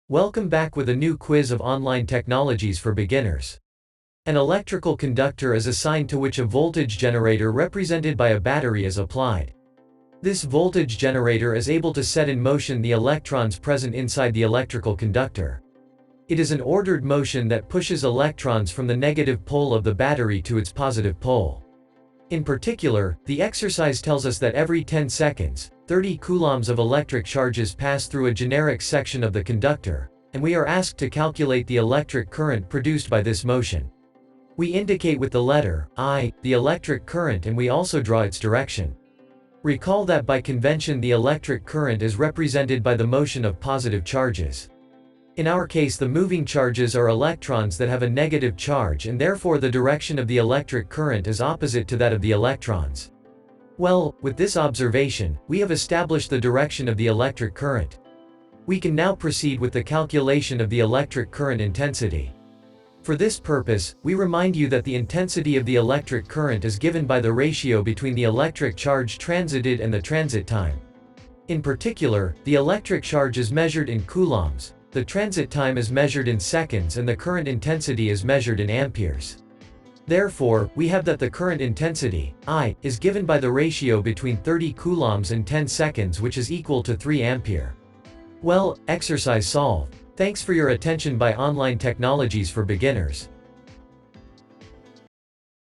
Welcome back with a new quiz of online technologies for beginners. An electrical conductor is assigned to which a voltage generator represented by a battery is applied. This voltage generator is able to set in motion the electrons present inside the electrical conductor. It is an ordered motion that pushes electrons from the negative pole of the battery to its positive pole. In particular, the exercise tells us that every 10 seconds, 30 coulombs of electric charges pass through a generic section of the conductor, and we are asked to calculate the electric current produced by this motion. We indicate with the letter I the electric current, and we also draw its direction. Recall that by convention the electric current is represented by the motion of positive charges. In our case, the moving charges are electrons that have a negative charge, and therefore the direction of the electric current is opposite to that of the electrons. Well, with this observation, we have established the direction of the electric current. We can now proceed with the calculation of the electric current intensity. For this purpose, we remind you that the intensity of the electric current is given by the ratio between the electric charge transited and the transit time. In particular, the electric charge is measured in coulombs, the transit time is measured in seconds, and the current intensity is measured in amperes. Therefore, we have that the current intensity, I, is given by the ratio between 30 coulombs and 10 seconds, which is equal to 3 ampere. Well, exercise solved. Thanks for your attention by Online Technologies for Beginners.